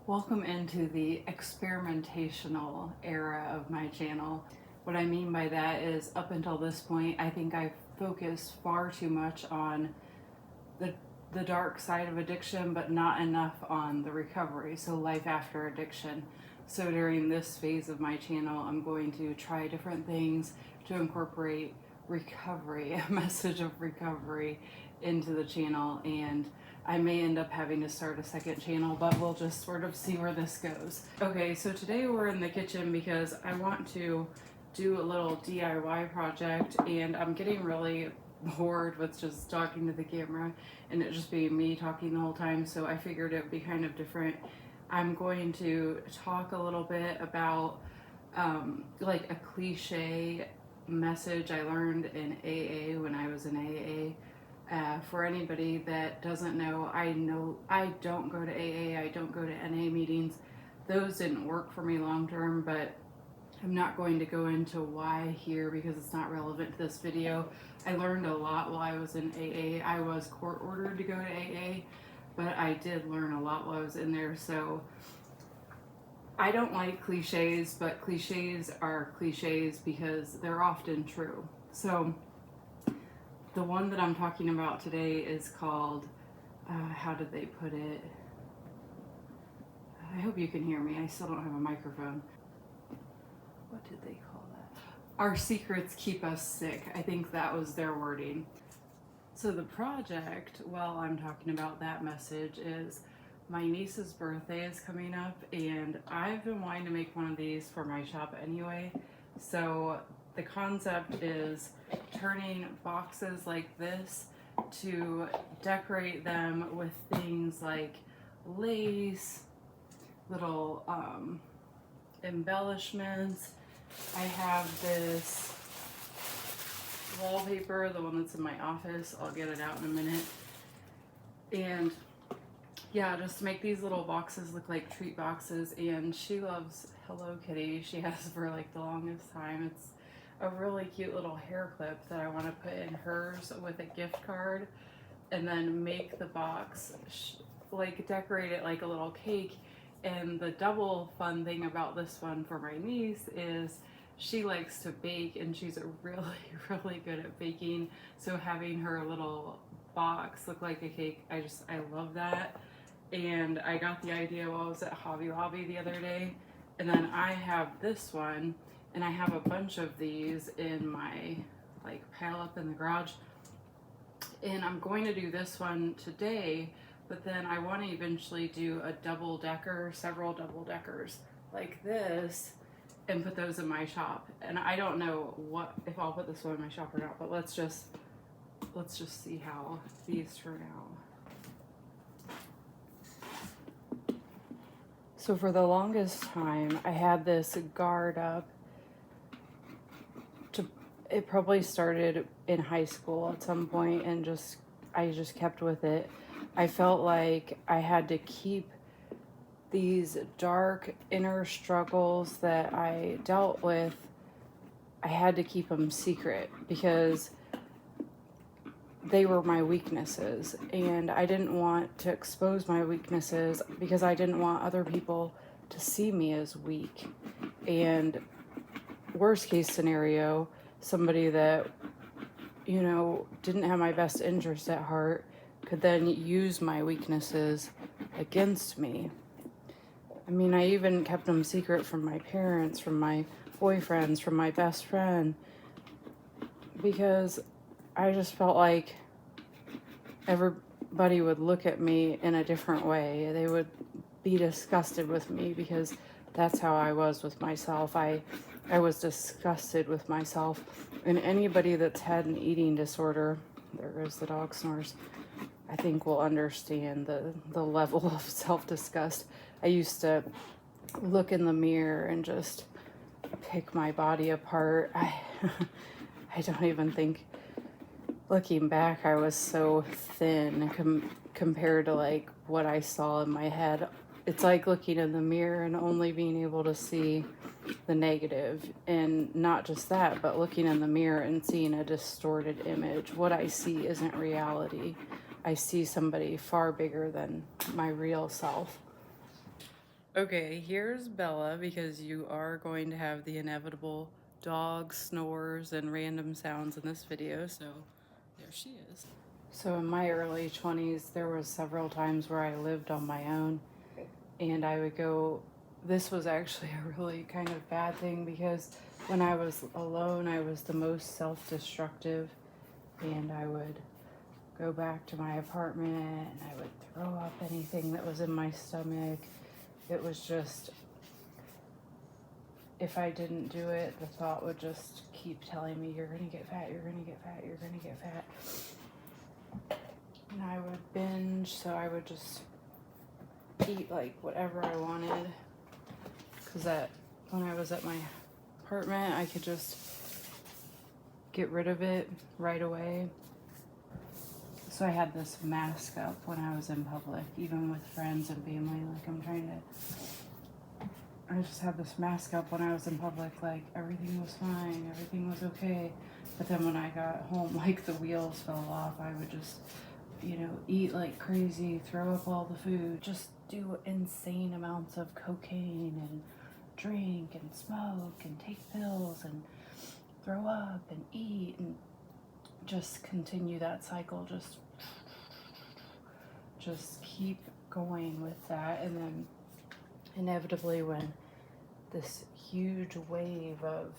Welcome into the experimentational era of my channel. What I mean by that is up until this point, I think I've focused far too much on the dark side of addiction, but not enough on the recovery, so life after addiction. So during this phase of my channel, I'm going to try different things to incorporate recovery, a message of recovery into the channel, and I may end up having to start a second channel, but we'll just sort of see where this goes. Okay, so today we're in the kitchen because I want to do a little DIY project, and I'm getting really bored with just talking to the camera and it just being me talking the whole time, so I figured it would be kind of different. I'm going to talk a little bit about like a cliche message I learned in AA when I was in AA. For anybody that doesn't know I don't go to AA, I don't go to NA meetings. Those didn't work for me long term, but I'm not going to go into why here because it's not relevant to this video. I learned a lot while I was in AA. I was court ordered to go to AA, but I did learn a lot while I was in there. So I don't like cliches, but cliches are cliches because they're often true. So the one that I'm talking about today is called, how did they put it? I hope you can hear me. I still don't have a microphone. What did they call that? Our secrets keep us sick. I think that was their wording. So the project, while I'm talking about that message, is my niece's birthday is coming up, and I've been wanting to make one of these for my shop anyway. So the concept is turning boxes like this to decorate them with things like lace, little embellishments. I have this wallpaper, the one that's in my office. I'll get it out in a minute. And yeah, just to make these little boxes look like treat boxes. And she loves Hello Kitty. She has for like the longest time. It's a really cute little hair clip that I want to put in hers with a gift card, and then make the box like decorate it like a little cake. And the double fun thing about this one for my niece is she likes to bake, and she's really good at baking. So having her little box look like a cake, I love that. And I got the idea while I was at Hobby Lobby the other day. And then I have this one, and I have a bunch of these in my like pile up in the garage. And I'm going to do this one today, but then I want to eventually do a double decker, several double deckers like this, and put those in my shop. And I don't know if I'll put this one in my shop or not, but let's just see how these turn out. So for the longest time, I had this guard up. It probably started in high school at some point, and I just kept with it. I felt like I had to keep these dark inner struggles that I dealt with. I had to keep them secret because they were my weaknesses, and I didn't want to expose my weaknesses because I didn't want other people to see me as weak. And worst case scenario, somebody that, you know, didn't have my best interest at heart could then use my weaknesses against me. I mean, I even kept them secret from my parents, from my boyfriends, from my best friend, because I just felt like everybody would look at me in a different way. They would be disgusted with me because that's how I was with myself. I was disgusted with myself. And anybody that's had an eating disorder, there goes the dog snores, I think will understand the level of self-disgust. I used to look in the mirror and just pick my body apart. I don't even think, looking back, I was so thin compared to like what I saw in my head. It's like looking in the mirror and only being able to see the negative, and not just that, but looking in the mirror and seeing a distorted image. What I see isn't reality. I see somebody far bigger than my real self. Okay, here's Bella, because you are going to have the inevitable dog snores and random sounds in this video, so there she is. So in my early 20s, there was several times where I lived on my own, and I would go, this was actually a really kind of bad thing, because when I was alone, I was the most self-destructive, and I would go back to my apartment and I would throw up anything that was in my stomach. It was just, if I didn't do it, the thought would just keep telling me, you're gonna get fat, you're gonna get fat, you're gonna get fat. And I would binge, so I would just eat like whatever I wanted, because that when I was at my apartment, I could just get rid of it right away. So I had this mask up when I was in public, even with friends and family. Like I just had this mask up when I was in public, like everything was fine, everything was okay. But then when I got home, like the wheels fell off. I would just, eat like crazy, throw up all the food, just do insane amounts of cocaine and drink and smoke and take pills and throw up and eat and just continue that cycle, just keep going with that. And then inevitably, when this huge wave of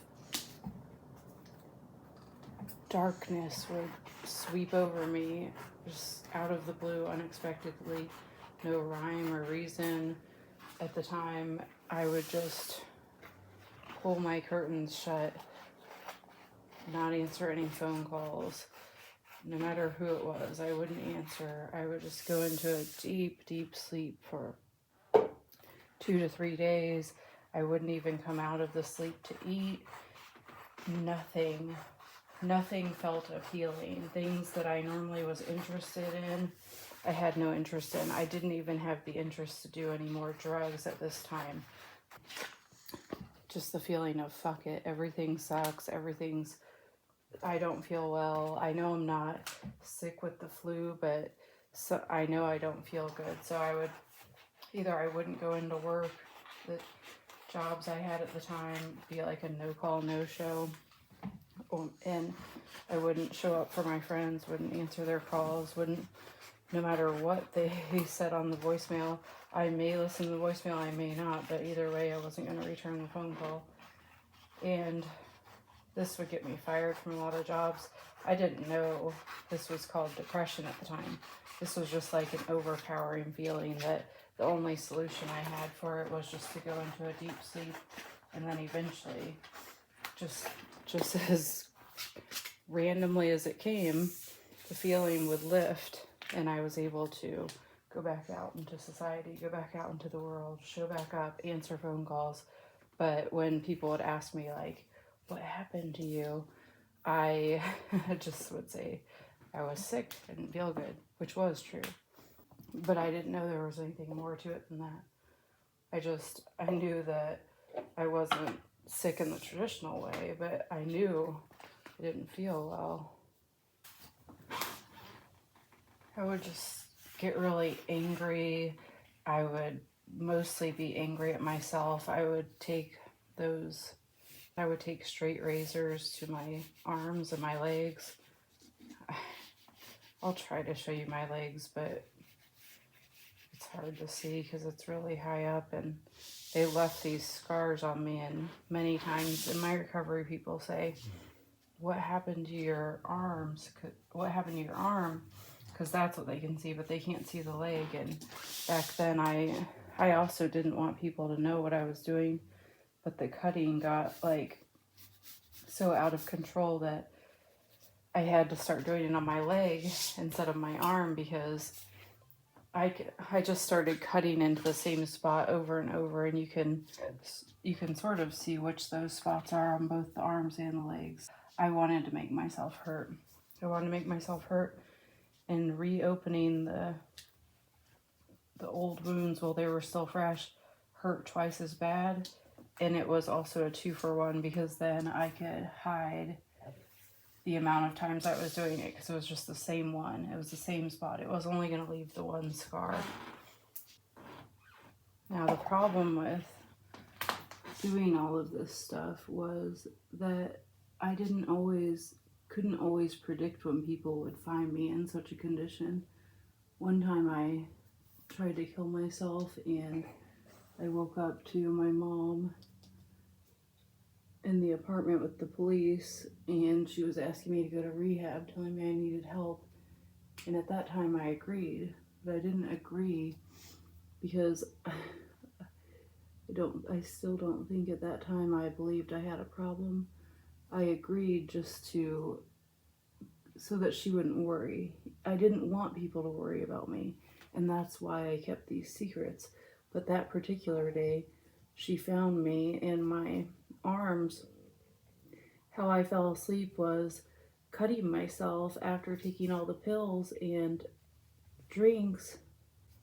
darkness would sweep over me, just out of the blue, unexpectedly, no rhyme or reason, at the time, I would just pull my curtains shut, not answer any phone calls. No matter who it was, I wouldn't answer. I would just go into a deep, deep sleep for 2 to 3 days. I wouldn't even come out of the sleep to eat. Nothing felt appealing. Things that I normally was interested in, I had no interest in. I didn't even have the interest to do any more drugs at this time. Just the feeling of fuck it, everything sucks, I don't feel well. I know I'm not sick with the flu, but I know I don't feel good. So I wouldn't go into work. The jobs I had at the time be like a no call, no show. And I wouldn't show up for my friends, wouldn't answer their calls, no matter what they said on the voicemail. I may listen to the voicemail, I may not, but either way, I wasn't going to return the phone call. And this would get me fired from a lot of jobs. I didn't know this was called depression at the time. This was just like an overpowering feeling that the only solution I had for it was just to go into a deep sleep, and then eventually, just as randomly as it came, the feeling would lift, and I was able to go back out into society, go back out into the world, show back up, answer phone calls. But when people would ask me, like, what happened to you? I just would say I was sick, didn't feel good, which was true. But I didn't know there was anything more to it than that. I knew that I wasn't sick in the traditional way, but I knew I didn't feel well. I would just get really angry. I would mostly be angry at myself. I would take straight razors to my arms and my legs. I'll try to show you my legs, but it's hard to see because it's really high up, and they left these scars on me. And many times in my recovery, people say, what happened to your arms? What happened to your arm? Because that's what they can see, but they can't see the leg. And back then, I also didn't want people to know what I was doing, but the cutting got like so out of control that I had to start doing it on my leg instead of my arm, because I just started cutting into the same spot over and over, and you can sort of see which those spots are on both the arms and the legs. I wanted to make myself hurt. And reopening the old wounds while they were still fresh hurt twice as bad. And it was also a 2-for-1, because then I could hide the amount of times I was doing it, because it was just the same one. It was the same spot. It was only going to leave the one scar. Now, the problem with doing all of this stuff was that I couldn't always predict when people would find me in such a condition. One time I tried to kill myself, and I woke up to my mom in the apartment with the police, and she was asking me to go to rehab, telling me I needed help. And at that time I agreed, but I didn't agree because I still don't think at that time I believed I had a problem. I agreed just so that she wouldn't worry. I didn't want people to worry about me, and that's why I kept these secrets. But that particular day, she found me in my arms. How I fell asleep was cutting myself after taking all the pills and drinks,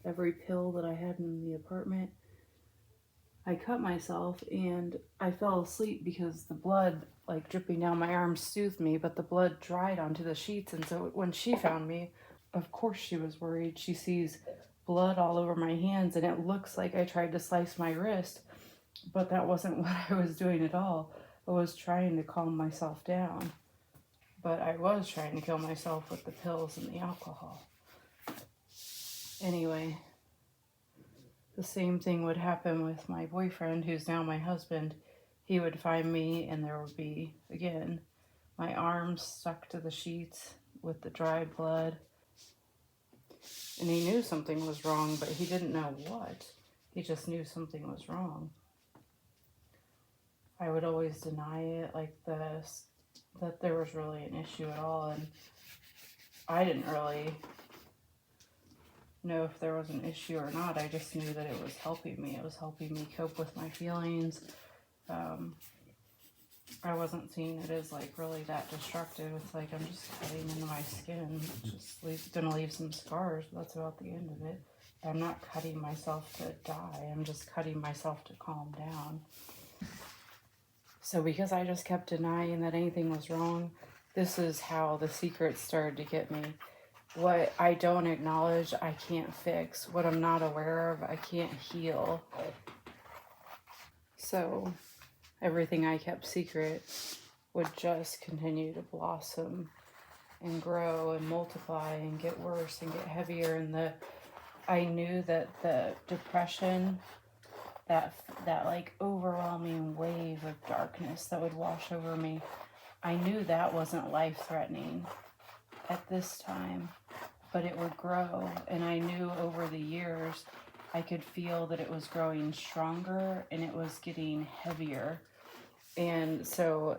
every pill that I had in the apartment. I cut myself and I fell asleep because the blood like dripping down my arms soothed me, but the blood dried onto the sheets. And so when she found me, of course she was worried. She sees blood all over my hands and it looks like I tried to slice my wrist, but that wasn't what I was doing at all. I was trying to calm myself down, but I was trying to kill myself with the pills and the alcohol. Anyway, the same thing would happen with my boyfriend, who's now my husband. He would find me and there would be, again, my arms stuck to the sheets with the dried blood. And he knew something was wrong, but he didn't know what. He just knew something was wrong. I would always deny it, like this, that there was really an issue at all. And I didn't really know if there was an issue or not. I just knew that it was helping me. It was helping me cope with my feelings. I wasn't seeing it as like really that destructive. It's like I'm just cutting into my skin. Just gonna leave some scars. But that's about the end of it. I'm not cutting myself to die. I'm just cutting myself to calm down. So because I just kept denying that anything was wrong, this is how the secrets started to get me. What I don't acknowledge, I can't fix. What I'm not aware of, I can't heal. So everything I kept secret would just continue to blossom and grow and multiply and get worse and get heavier. And I knew that the depression, that like overwhelming wave of darkness that would wash over me, I knew that wasn't life-threatening at this time, but it would grow. And I knew over the years I could feel that it was growing stronger and it was getting heavier. And so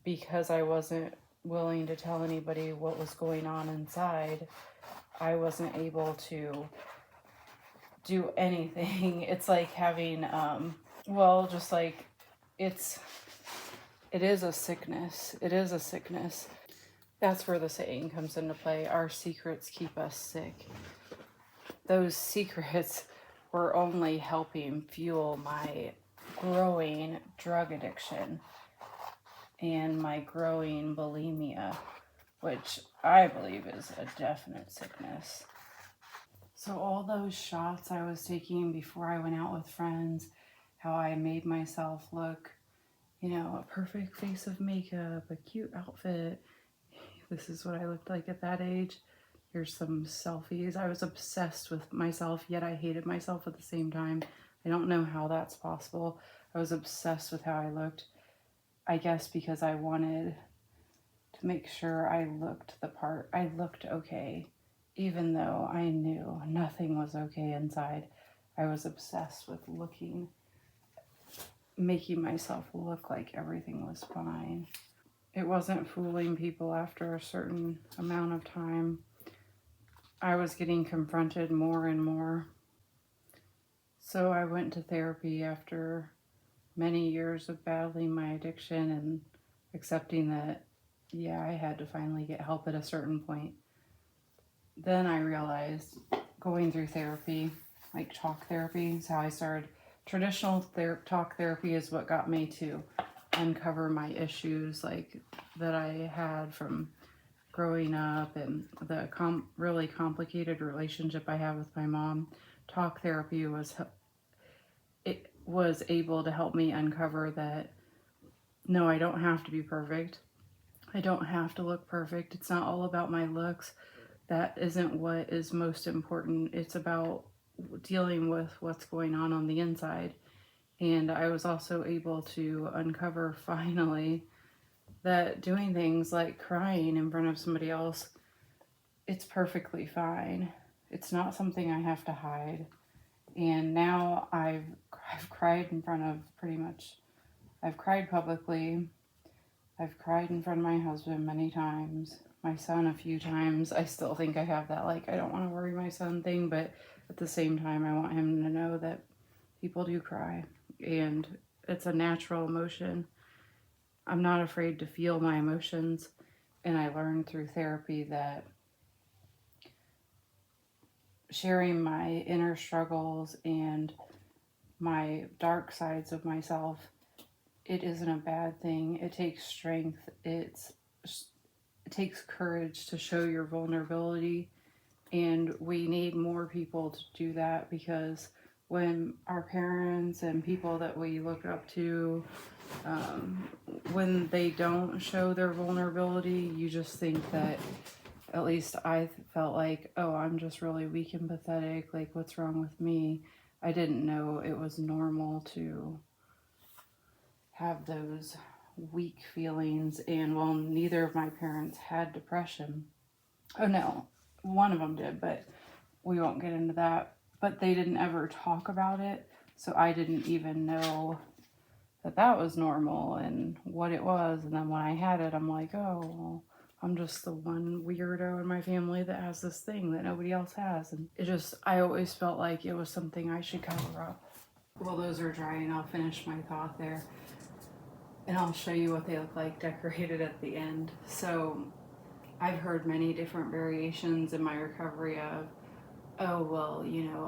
because I wasn't willing to tell anybody what was going on inside, I wasn't able to do anything. It's like having just like it is a sickness. It is a sickness. That's where the saying comes into play. Our secrets keep us sick. Those secrets were only helping fuel my growing drug addiction and my growing bulimia, which I believe is a definite sickness. So all those shots I was taking before I went out with friends, how I made myself look, a perfect face of makeup, a cute outfit. This is what I looked like at that age. Here's some selfies. I was obsessed with myself, yet I hated myself at the same time. I don't know how that's possible. I was obsessed with how I looked. I guess because I wanted to make sure I looked the part. I looked okay, even though I knew nothing was okay inside. I was obsessed with making myself look like everything was fine. It wasn't fooling people after a certain amount of time. I was getting confronted more and more. So I went to therapy after many years of battling my addiction and accepting that, I had to finally get help at a certain point. Then I realized going through therapy, like talk therapy, is how I started. Traditional talk therapy is what got me to uncover my issues, like that I had from growing up and the really complicated relationship I have with my mom. Talk therapy was able to help me uncover that no, I don't have to be perfect. I don't have to look perfect. It's not all about my looks. That isn't what is most important. It's about dealing with what's going on the inside. And I was also able to uncover finally that doing things like crying in front of somebody else, it's perfectly fine. It's not something I have to hide. And now I've cried in front of pretty much, I've cried publicly. I've cried in front of my husband many times, my son a few times. I still think I have that, like, I don't want to worry my son thing, but at the same time, I want him to know that people do cry, and it's a natural emotion. I'm not afraid to feel my emotions, and I learned through therapy that sharing my inner struggles and my dark sides of myself, it isn't a bad thing. It takes strength. It takes courage to show your vulnerability, and we need more people to do that, because when our parents and people that we look up to, when they don't show their vulnerability, you just think that, at least I felt like, oh, I'm just really weak and pathetic, like, what's wrong with me? I didn't know it was normal to have those weak feelings. And well, neither of my parents had depression. Oh no, one of them did, but we won't get into that. But they didn't ever talk about it, so I didn't even know that that was normal and what it was. And then when I had it, I'm like, oh, well, I'm just the one weirdo in my family that has this thing that nobody else has. And it just, I always felt like it was something I should cover up. Well, those are dry, and I'll finish my thought there. And I'll show you what they look like decorated at the end. So I've heard many different variations in my recovery of, oh, well,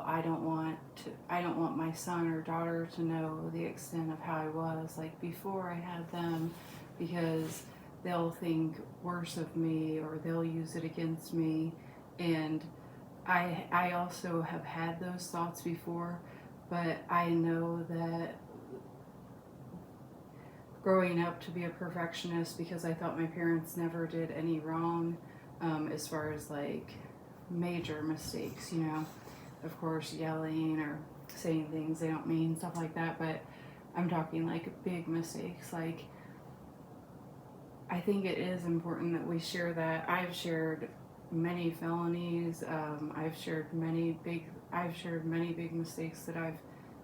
I don't want my son or daughter to know the extent of how I was like before I had them, because they'll think worse of me or they'll use it against me. And I also have had those thoughts before, but I know that growing up to be a perfectionist, because I thought my parents never did any wrong, as far as like major mistakes, of course, yelling or saying things they don't mean, stuff like that, but I'm talking like big mistakes. Like, I think it is important that we share that. I've shared many felonies. I've shared many big mistakes that I've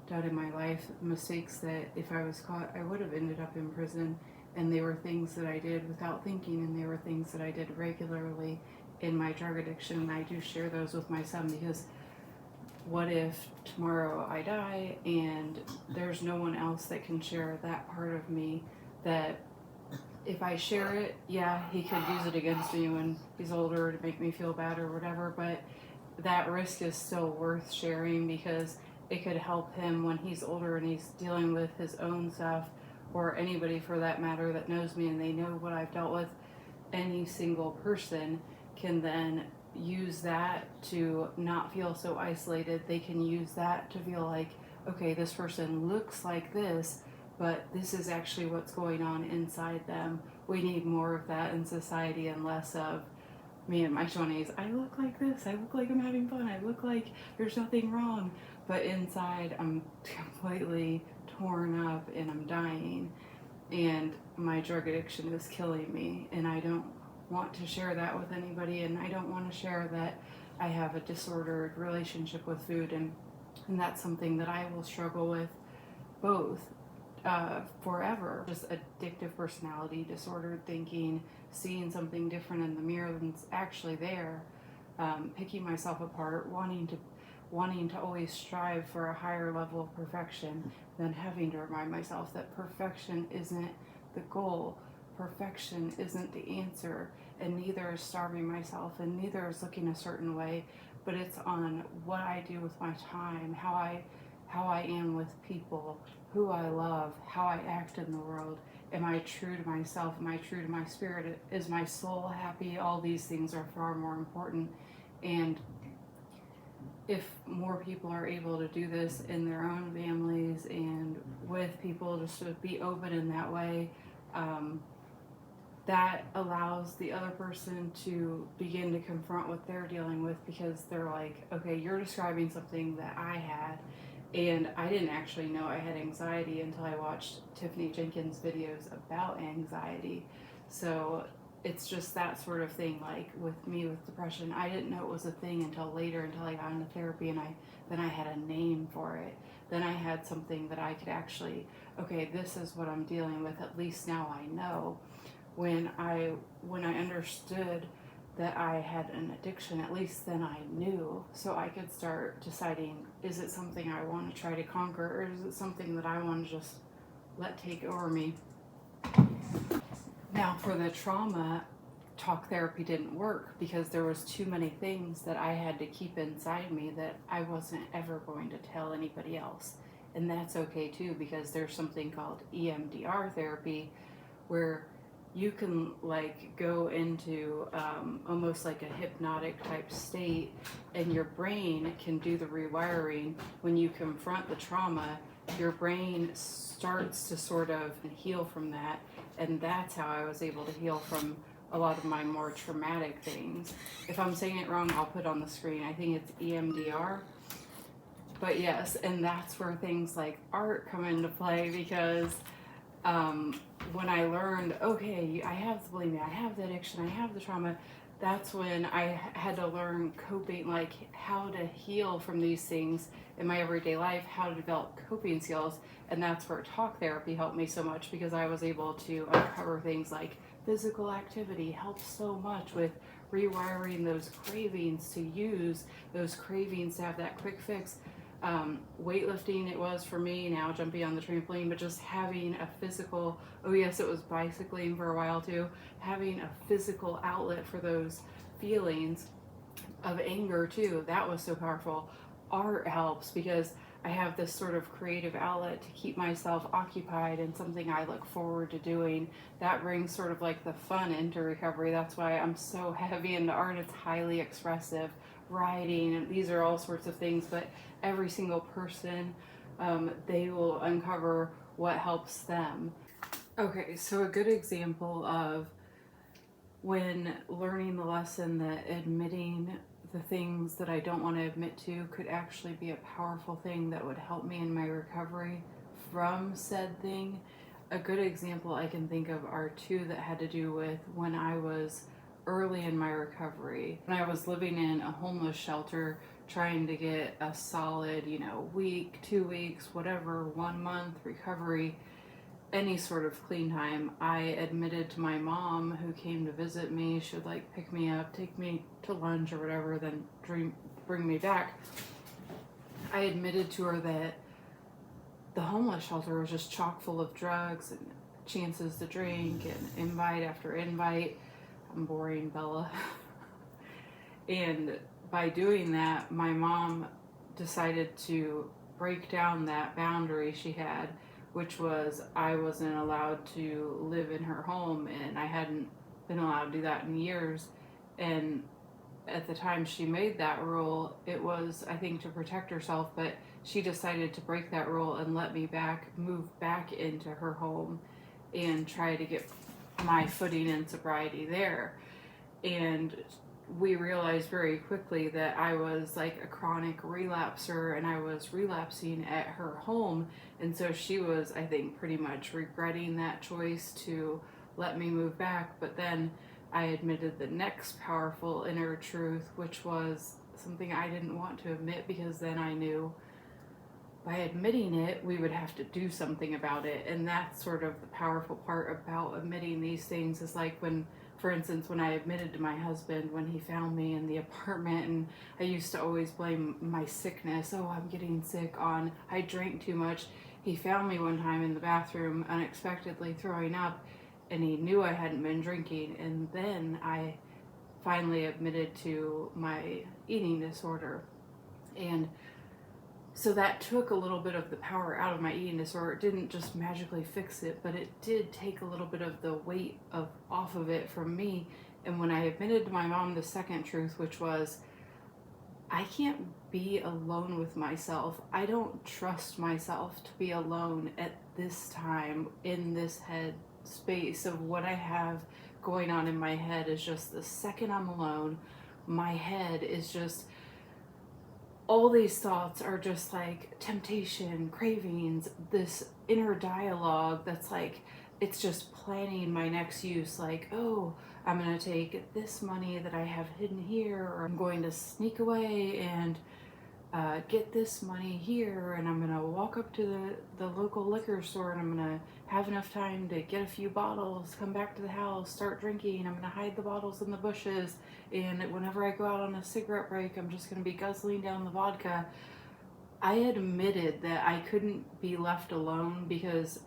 done in my life, mistakes that if I was caught, I would have ended up in prison. And they were things that I did without thinking, and they were things that I did regularly in my drug addiction. And I do share those with my son, because what if tomorrow I die and there's no one else that can share that part of me, that if I share it, yeah, he could use it against me when he's older to make me feel bad or whatever, but that risk is still worth sharing, because it could help him when he's older and he's dealing with his own stuff, or anybody for that matter that knows me and they know what I've dealt with. Any single person can then use that to not feel so isolated. They can use that to feel like, okay, this person looks like this, but this is actually what's going on inside them. We need more of that in society and less of me in my 20s. I look like this. I look like I'm having fun. I look like there's nothing wrong. But inside, I'm completely torn up and I'm dying. And my drug addiction is killing me. And I don't want to share that with anybody. And I don't want to share that I have a disordered relationship with food. And that's something that I will struggle with both forever. Just addictive personality, disordered thinking, seeing something different in the mirror than's actually there, picking myself apart, wanting to always strive for a higher level of perfection, then having to remind myself that perfection isn't the goal, perfection isn't the answer, and neither is starving myself, and neither is looking a certain way, but it's on what I do with my time, how I am with people, who I love, how I act in the world. Am I true to myself? Am I true to my spirit? Is my soul happy? All these things are far more important. And if more people are able to do this in their own families and with people, just to be open in that way, that allows the other person to begin to confront what they're dealing with, because they're like, okay, you're describing something that I had, and I didn't actually know I had anxiety until I watched Tiffany Jenkins' videos about anxiety. So it's just that sort of thing. Like with me with depression, I didn't know it was a thing until later, until I got into therapy, and then I had a name for it. Then I had something that I could actually, okay, this is what I'm dealing with. At least now I know. When I understood that I had an addiction, at least then I knew, so I could start deciding, is it something I want to try to conquer, or is it something that I want to just let take over me? Now, for the trauma, talk therapy didn't work because there was too many things that I had to keep inside me that I wasn't ever going to tell anybody else. And that's okay too, because there's something called EMDR therapy, where you can like go into almost like a hypnotic type state, and your brain can do the rewiring. When you confront the trauma, your brain starts to sort of heal from that, and that's how I was able to heal from a lot of my more traumatic things. If I'm saying it wrong, I'll put on the screen. I think it's EMDR. But yes, and that's where things like art come into play, because when I learned, okay, I have the bulimia, I have the addiction, I have the trauma, that's when I had to learn coping, like how to heal from these things in my everyday life, how to develop coping skills. And that's where talk therapy helped me so much, because I was able to uncover things like physical activity helps so much with rewiring those cravings, to use those cravings to have that quick fix. Weightlifting, it was for me, now jumping on the trampoline, but just having a physical, oh yes, it was bicycling for a while too, having a physical outlet for those feelings of anger too, that was so powerful. Art helps because I have this sort of creative outlet to keep myself occupied and something I look forward to doing. That brings sort of like the fun into recovery. That's why I'm so heavy into art. It's highly expressive. Writing, and these are all sorts of things, but every single person, they will uncover what helps them. Okay, so a good example of when learning the lesson that admitting the things that I don't want to admit to could actually be a powerful thing that would help me in my recovery from said thing. A good example I can think of are two that had to do with when I was early in my recovery. When I was living in a homeless shelter, trying to get a solid, week, 2 weeks, whatever, 1 month recovery, any sort of clean time, I admitted to my mom, who came to visit me. She would like pick me up, take me to lunch or whatever, then bring me back. I admitted to her that the homeless shelter was just chock full of drugs and chances to drink and invite after invite. I'm boring, Bella. And by doing that, my mom decided to break down that boundary she had, which was I wasn't allowed to live in her home, and I hadn't been allowed to do that in years. And at the time she made that rule, it was, I think, to protect herself, but she decided to break that rule and let me move back into her home and try to get my footing in sobriety there. And we realized very quickly that I was like a chronic relapser, and I was relapsing at her home. And so she was, I think, pretty much regretting that choice to let me move back. But then I admitted the next powerful inner truth, which was something I didn't want to admit, because then I knew by admitting it, we would have to do something about it. And that's sort of the powerful part about admitting these things, is like when, for instance, when I admitted to my husband when he found me in the apartment, and I used to always blame my sickness, oh, I'm getting sick, on I drank too much. He found me one time in the bathroom unexpectedly throwing up, and he knew I hadn't been drinking. And then I finally admitted to my eating disorder. And so that took a little bit of the power out of my eating disorder. It didn't just magically fix it, but it did take a little bit of the weight off of it from me. And when I admitted to my mom the second truth, which was I can't be alone with myself. I don't trust myself to be alone at this time in this head space of what I have going on in my head. Is just the second I'm alone, my head is just, all these thoughts are just like temptation, cravings, this inner dialogue that's like, it's just planning my next use. Like, oh, I'm going to take this money that I have hidden here, or I'm going to sneak away and get this money here, and I'm going to walk up to the local liquor store, and I'm going to have enough time to get a few bottles, come back to the house, start drinking. I'm going to hide the bottles in the bushes, and whenever I go out on a cigarette break, I'm just going to be guzzling down the vodka. I admitted that I couldn't be left alone, because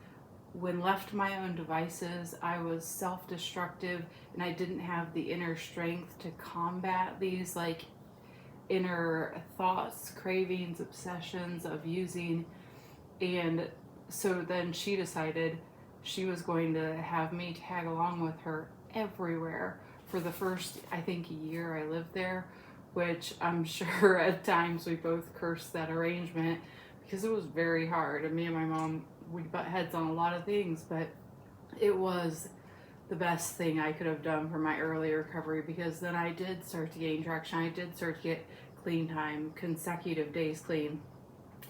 when left to my own devices, I was self-destructive, and I didn't have the inner strength to combat these like inner thoughts, cravings, obsessions of using. And so then she decided she was going to have me tag along with her everywhere for the first, I think, year I lived there, which I'm sure at times we both cursed that arrangement, because it was very hard. And me and my mom, we butt heads on a lot of things, but it was the best thing I could have done for my early recovery, because then I did start to gain traction. I did start to get clean time, consecutive days clean.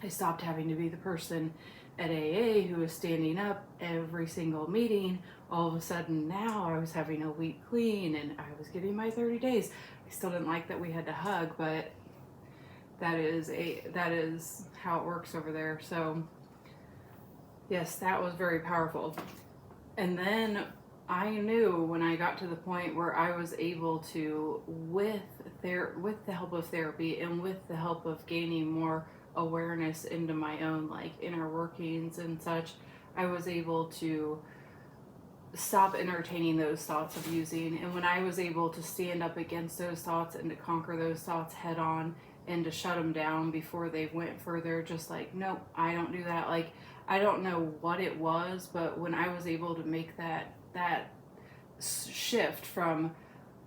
I stopped having to be the person at AA who was standing up every single meeting. All of a sudden now I was having a week clean, and I was getting my 30 days. I still didn't like that we had to hug, but that is how it works over there. So yes, that was very powerful. And then I knew when I got to the point where I was able to, with the help of therapy and with the help of gaining more awareness into my own like inner workings and such, I was able to stop entertaining those thoughts of using. And when I was able to stand up against those thoughts and to conquer those thoughts head on and to shut them down before they went further, just like, nope, I don't do that. Like, I don't know what it was, but when I was able to make that shift from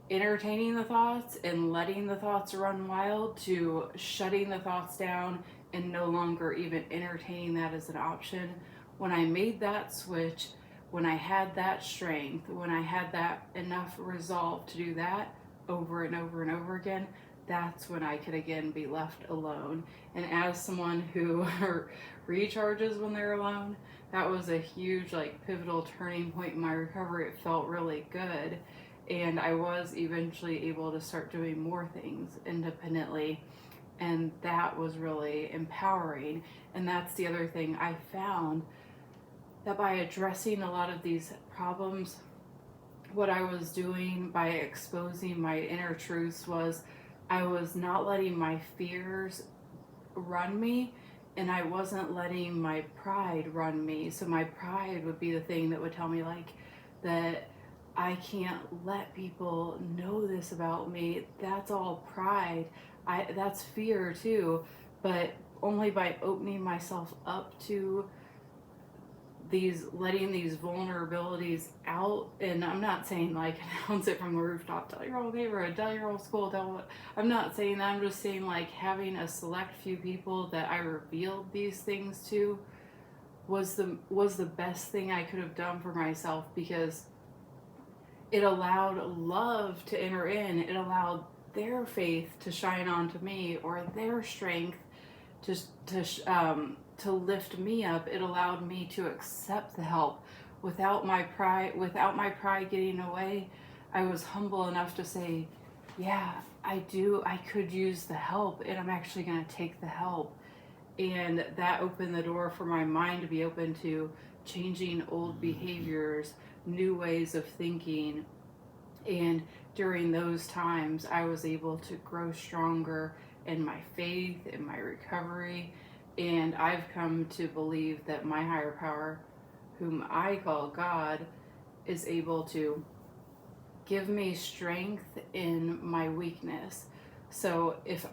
entertaining the thoughts and letting the thoughts run wild to shutting the thoughts down and no longer even entertaining that as an option, when I made that switch, when I had that strength, when I had that enough resolve to do that over and over and over again, that's when I could again be left alone. And as someone who recharges when they're alone, that was a huge like pivotal turning point in my recovery. It felt really good, and I was eventually able to start doing more things independently, and that was really empowering. And that's the other thing I found, that by addressing a lot of these problems, what I was doing by exposing my inner truths was I was not letting my fears run me, and I wasn't letting my pride run me. So my pride would be the thing that would tell me like that I can't let people know this about me. That's all pride. That's fear too, but only by opening myself up to letting these vulnerabilities out. And I'm not saying like announce it from the rooftop, tell your whole neighborhood, tell your whole school, I'm not saying that. I'm just saying like having a select few people that I revealed these things to was the best thing I could have done for myself, because it allowed love to enter in. It allowed their faith to shine onto me, or their strength to lift me up. It allowed me to accept the help without my pride getting away. I was humble enough to say, yeah, I could use the help, and I'm actually going to take the help. And that opened the door for my mind to be open to changing old behaviors, new ways of thinking. And during those times, I was able to grow stronger in my faith, in my recovery. And I've come to believe that my higher power, whom I call God, is able to give me strength in my weakness. So if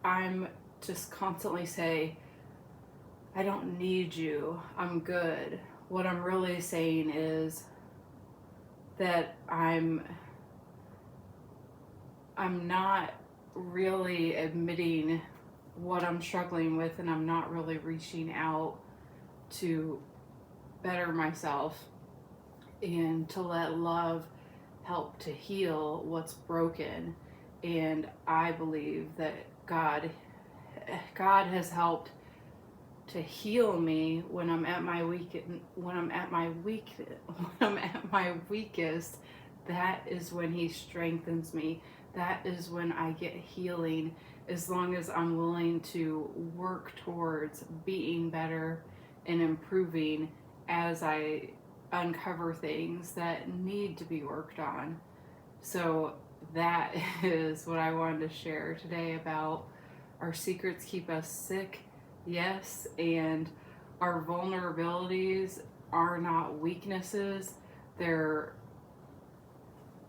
I'm just constantly say, I don't need you, I'm good, what I'm really saying is that I'm not really admitting what I'm struggling with, and I'm not really reaching out to better myself and to let love help to heal what's broken. And I believe that God has helped to heal me when I'm at my when I'm at my weakest. That is when he strengthens me. That is when I get healing, as long as I'm willing to work towards being better and improving as I uncover things that need to be worked on. So that is what I wanted to share today about our secrets keep us sick, yes, and our vulnerabilities are not weaknesses. They're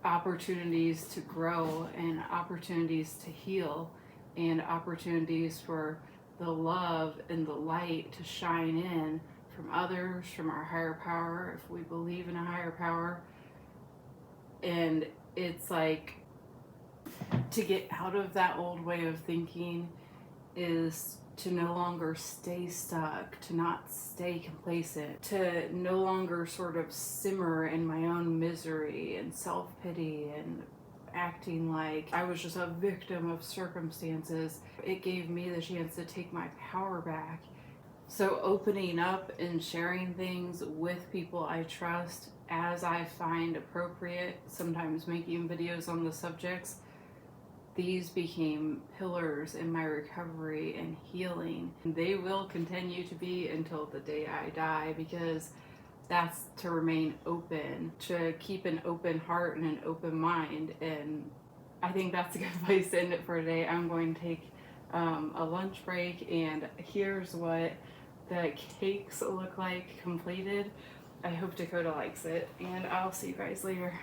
opportunities to grow and opportunities to heal and opportunities for the love and the light to shine in from others, from our higher power, if we believe in a higher power. And it's like, to get out of that old way of thinking is to no longer stay stuck, to not stay complacent, to no longer sort of simmer in my own misery and self-pity and acting like I was just a victim of circumstances. It gave me the chance to take my power back. So opening up and sharing things with people I trust as I find appropriate, sometimes making videos on the subjects, these became pillars in my recovery and healing. They will continue to be until the day I die, because that's to remain open, to keep an open heart and an open mind. And I think that's a good place to end it for today. I'm going to take a lunch break, and here's what the cakes look like completed. I hope Dakota likes it, and I'll see you guys later.